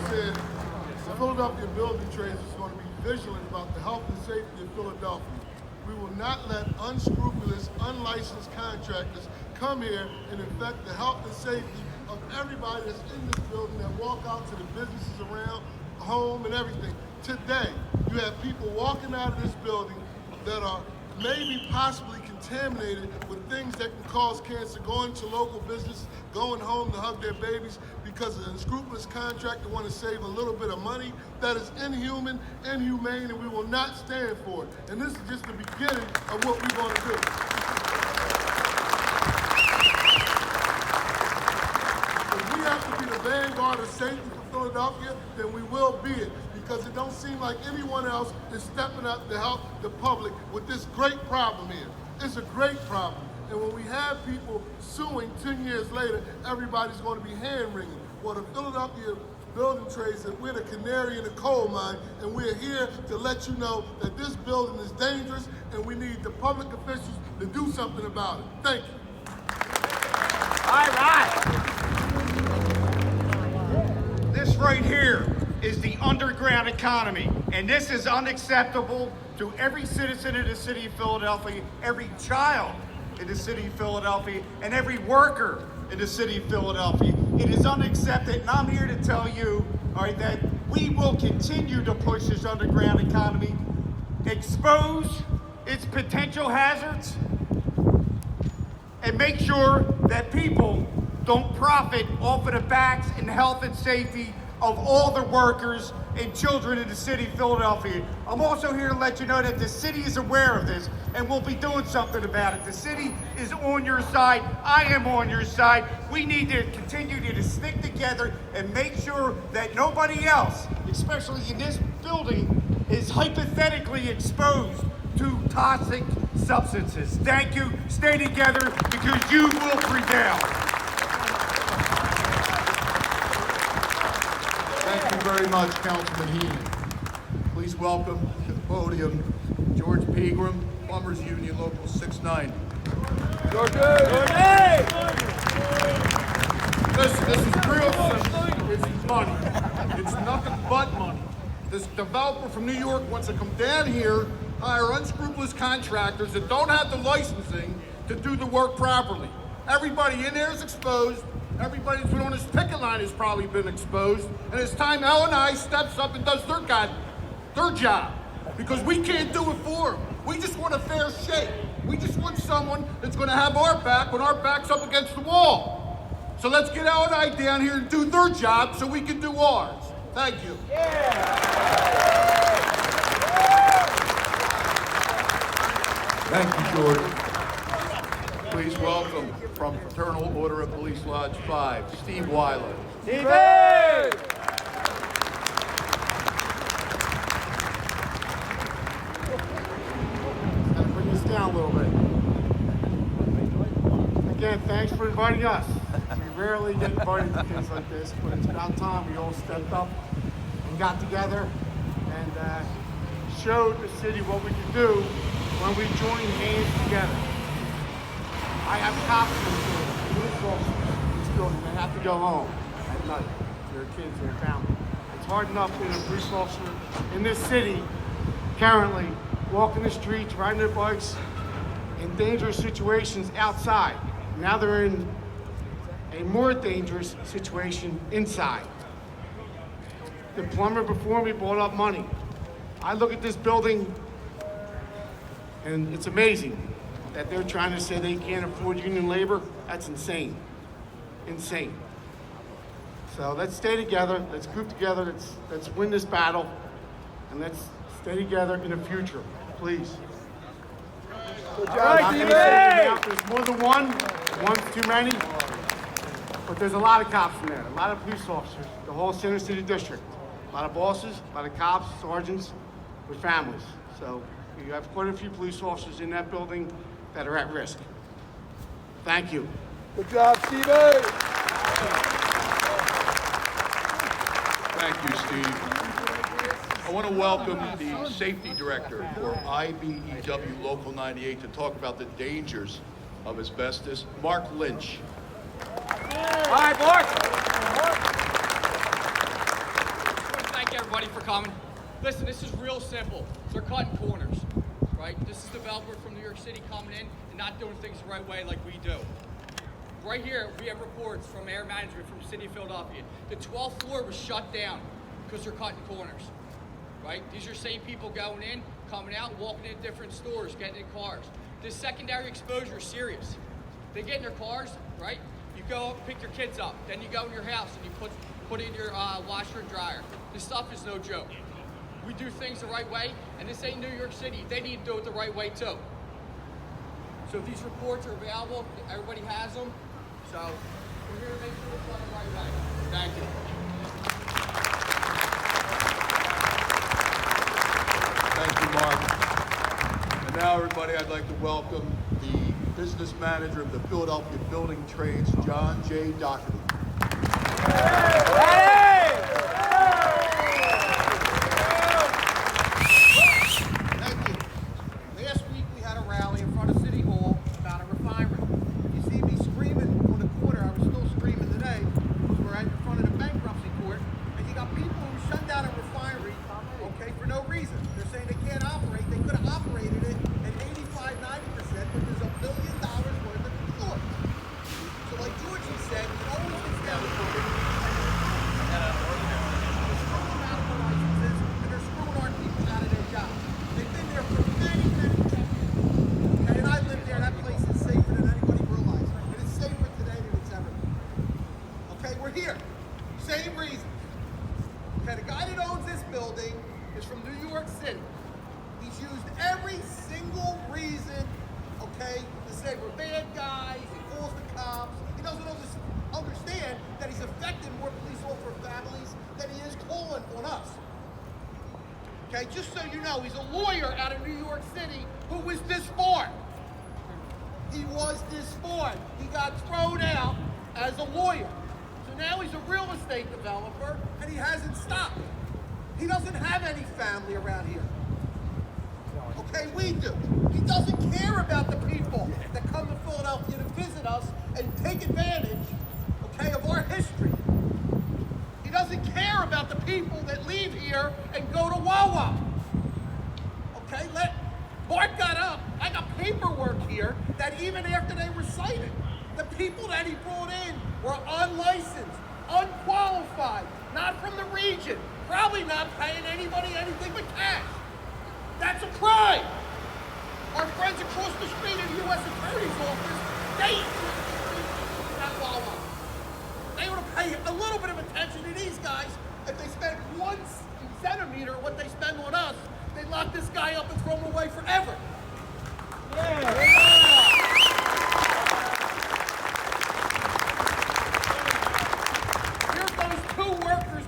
said, the Philadelphia Building Trades is going to be vigilant about the health and safety of Philadelphia. We will not let unscrupulous, unlicensed contractors come here and affect the health and safety of everybody that's in this building that walk out to the businesses around, home and everything. Today, you have people walking out of this building that are maybe possibly contaminated with things that can cause cancer, going to local business, going home to hug their babies because an unscrupulous contractor want to save a little bit of money. That is inhuman, inhumane, and we will not stand for it. And this is just the beginning of what we're going to do. If we have to be the vanguard of safety for Philadelphia, then we will be it, because it don't seem like anyone else is stepping up to help the public with this great problem here. It's a great problem. And when we have people suing 10 years later, everybody's going to be hand-wringing. Well, the Philadelphia Building Trades, that we're the canary in the coal mine, and we're here to let you know that this building is dangerous, and we need the public officials to do something about it. Thank you. All right. This right here is the underground economy, and this is unacceptable to every citizen of the city of Philadelphia, every child in the city of Philadelphia, and every worker in the city of Philadelphia. It is unacceptable, and I'm here to tell you, all right, that we will continue to push this underground economy, expose its potential hazards, and make sure that people don't profit off of the backs and health and safety of all the workers and children in the city of Philadelphia. I'm also here to let you know that the city is aware of this and will be doing something about it. The city is on your side. I am on your side. We need to continue to stick together and make sure that nobody else, especially in this building, is hypothetically exposed to toxic substances. Thank you. Stay together because you will prevail. Thank you very much, Councilman Heaney. Please welcome to the podium George Pegram, Plumbers Union Local 690. George! Listen, this is real simple. It's money. It's nothing but money. This developer from New York wants to come down here, hire unscrupulous contractors that don't have the licensing to do the work properly. Everybody in there is exposed. Everybody that's been on this picket line has probably been exposed. And it's time L&I steps up and does their job. Because we can't do it for them. We just want a fair shake. We just want someone that's going to have our back when our back's up against the wall. So let's get L&I down here and do their job so we can do ours. Thank you. Thank you, Jordan. Please welcome from Fraternal Order of Police Lodge 5, Steve Weiler. Stevie! Gotta bring this down a little bit. Again, thanks for inviting us. We rarely get invited to things like this, but it's about time we all stepped up and got together and showed the city what we can do when we join hands together. I have cops in this building, police officers in this building. They have to go home at night to their kids and their family. It's hard enough being a police officer in this city currently, walking the streets, riding their bikes in dangerous situations outside. Now they're in a more dangerous situation inside. The plumber before me brought up money. I look at this building and it's amazing that they're trying to say they can't afford union labor. That's insane. Insane. So let's stay together, let's group together, let's win this battle, and let's stay together in the future, please. Good job, Stevie! There's more than one, one's too many, but there's a lot of cops in there, a lot of police officers, the whole Center City District. A lot of bosses, a lot of cops, sergeants with families. So you have quite a few police officers in that building that are at risk. Thank you. Good job, Stevie! Thank you, Steve. I want to welcome the safety director for IBEW Local 98 to talk about the dangers of asbestos, Mark Lynch. All right, Mark! coming. Listen, this is real simple. They're cutting corners, right? This is a developer from New York City coming in and not doing things the right way like we do. Right here, we have reports from air management from the city of Philadelphia. The 12th floor was shut down because they're cutting corners, right? These are same people going in, coming out, walking into different stores, getting in cars. This secondary exposure is serious. They get in their cars, right? You go pick your kids up, then you go in your house and you put in your washer and dryer. This stuff is no joke. We do things the right way, and this ain't New York City. They need to do it the right way too. So these reports are available. Everybody has them. So we're here to make sure it's done the right way. Thank you. Thank you, Mark. And now, everybody, I'd like to welcome the business manager of the Philadelphia Building Trades, John J. Doherty. Thank you. Last week we had a rally in front of City Hall about a refinery. You see me screaming on the corner. I was still screaming today because we're in front of the bankruptcy court, and you got people who shut down a refinery, okay, for no reason. They're saying they can't operate. They could have operated it at 85, 90%, but there's $1 billion worth of floor. So like Georgie said, it always gets down to same reason. Okay, the guy that owns this building is from New York City. He's used every single reason, okay, to say we're bad guys, he calls the cops. He doesn't understand that he's affecting more police officer families than he is calling on us. Okay, just so you know, he's a lawyer out of New York City who was disbarred. He was disbarred. He got thrown out as a lawyer. Now he's a real estate developer, and he hasn't stopped. He doesn't have any family around here. Okay, we do. He doesn't care about the people that come to Philadelphia to visit us and take advantage, okay, of our history. He doesn't care about the people that leave here and go to Wawa. Okay, Bart got up. I got paperwork here that even after they were cited, the people that he brought in were unlicensed, unqualified, not from the region, probably not paying anybody anything but cash. That's a crime. Our friends across the street in the U.S. Attorney's Office, they ought to pay a little bit of attention to these guys. If they spend 1 centimeter of what they spend on us, they lock this guy up and throw him away forever.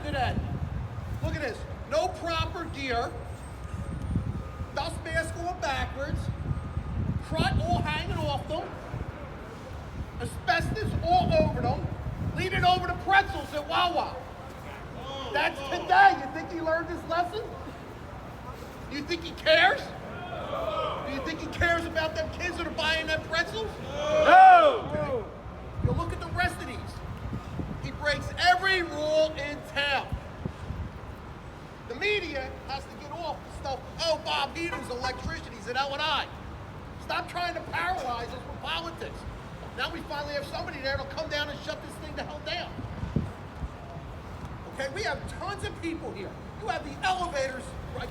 Today. Look at this. No proper gear. Dust mask going backwards. Crud all hanging off them. Asbestos all over them. Leaning over the pretzels at Wawa. That's today. You think he learned his lesson? Do you think he cares? Do you think he cares about them kids that are buying them pretzels? No! Okay. You look at the rest of these. He breaks every rule in town. The media has to get off the stuff. Oh, Bob Heaton's an electrician. He's an L&I. Stop trying to paralyze us with politics. Now we finally have somebody there that'll come down and shut this thing the hell down. Okay, we have tons of people here. You have the elevators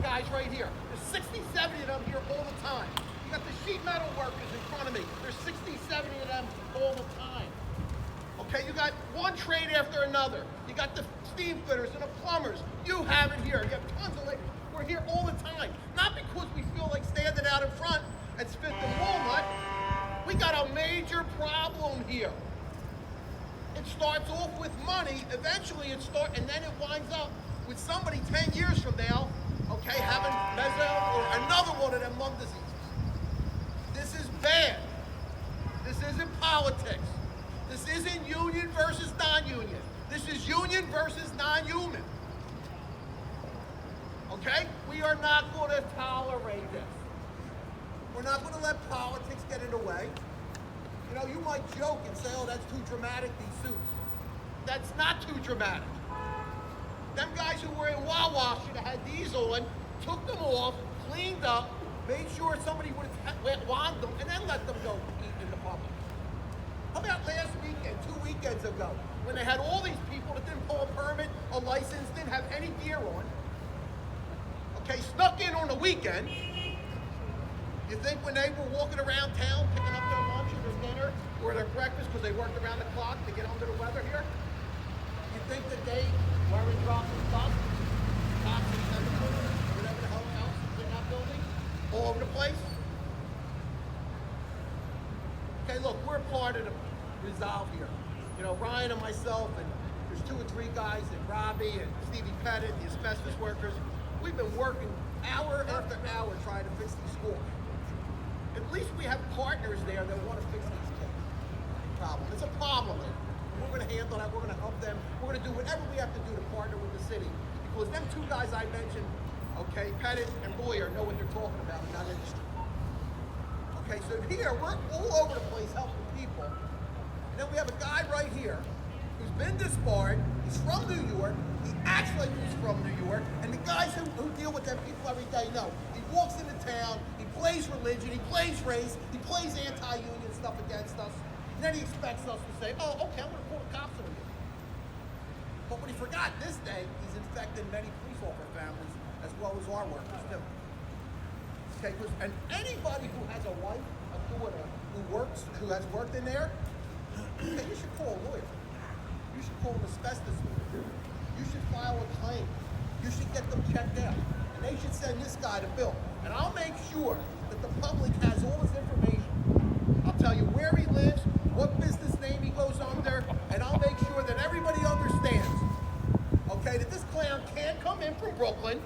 guys right here. There's 60, 70 of them here all the time. You got the sheet metal workers in front of me. There's 60, 70 of them all the time. Okay, you got one trade after another. You got the steam fitters and the plumbers. You have it here. You have tons of labor. We're here all the time. Not because we feel like standing out in front and spit the walnut. We got a major problem here. It starts off with money. Eventually it starts, and then it winds up with somebody 10 years from now, okay, having mesothelioma or another one of them lung diseases. This is bad. This isn't politics. This isn't union versus non-union. This is union versus non-human. Okay? We are not going to tolerate this. We're not going to let politics get in the way. You know, you might joke and say, oh, that's too dramatic, these suits. That's not too dramatic. Them guys who were in Wawa should have had these on, took them off, cleaned up, made sure somebody would have wand them, and then let them go eat in the public. How about last weekend, 2 weekends ago, when they had all these people that didn't pull a permit, a license, didn't have any gear on, okay, snuck in on the weekend. You think when they were walking around town picking up their lunch or their dinner or their breakfast because they worked around the clock to get under the weather here, you think that they weren't dropping stuff, toxic chemicals, whatever the hell else is in that building, all over the place? Okay, look, we're part of the resolve here. You know, Ryan and myself, and there's 2 or 3 guys, and Robbie and Stevie Pettit, the asbestos workers. We've been working hour after hour trying to fix these schools. At least we have partners there that want to fix these kids' problem. It's a problem there. We're going to handle that. We're going to help them. We're going to do whatever we have to do to partner with the city. Because them 2 guys I mentioned, okay, Pettit and Boyer, know what they're talking about in that industry. Okay, so here, we're all over the place helping people. And then we have a guy right here who's been disbarred. He's from New York. He acts like he's from New York. And the guys who deal with them people every day know. He walks into town, he plays religion, he plays race, he plays anti-union stuff against us. And then he expects us to say, oh, okay, I'm going to call the cops on you. But what he forgot this day, he's infected many police officer families as well as our workers too. Okay, and anybody who has a wife, a daughter, who has worked in there, okay, you should call a lawyer. You should call an asbestos lawyer. You should file a claim. You should get them checked out. And they should send this guy the bill. And I'll make sure that the public has all his information. I'll tell you where he lives, what business name he goes under, and I'll make sure that everybody understands, okay, that this clown can't come in from Brooklyn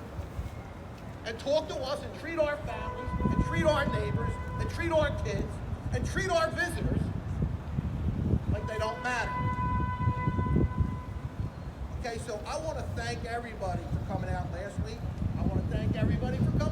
and talk to us and treat our families, and treat our neighbors, and treat our kids, and treat our visitors like they don't matter. Okay, so I want to thank everybody for coming out last week. I want to thank everybody for coming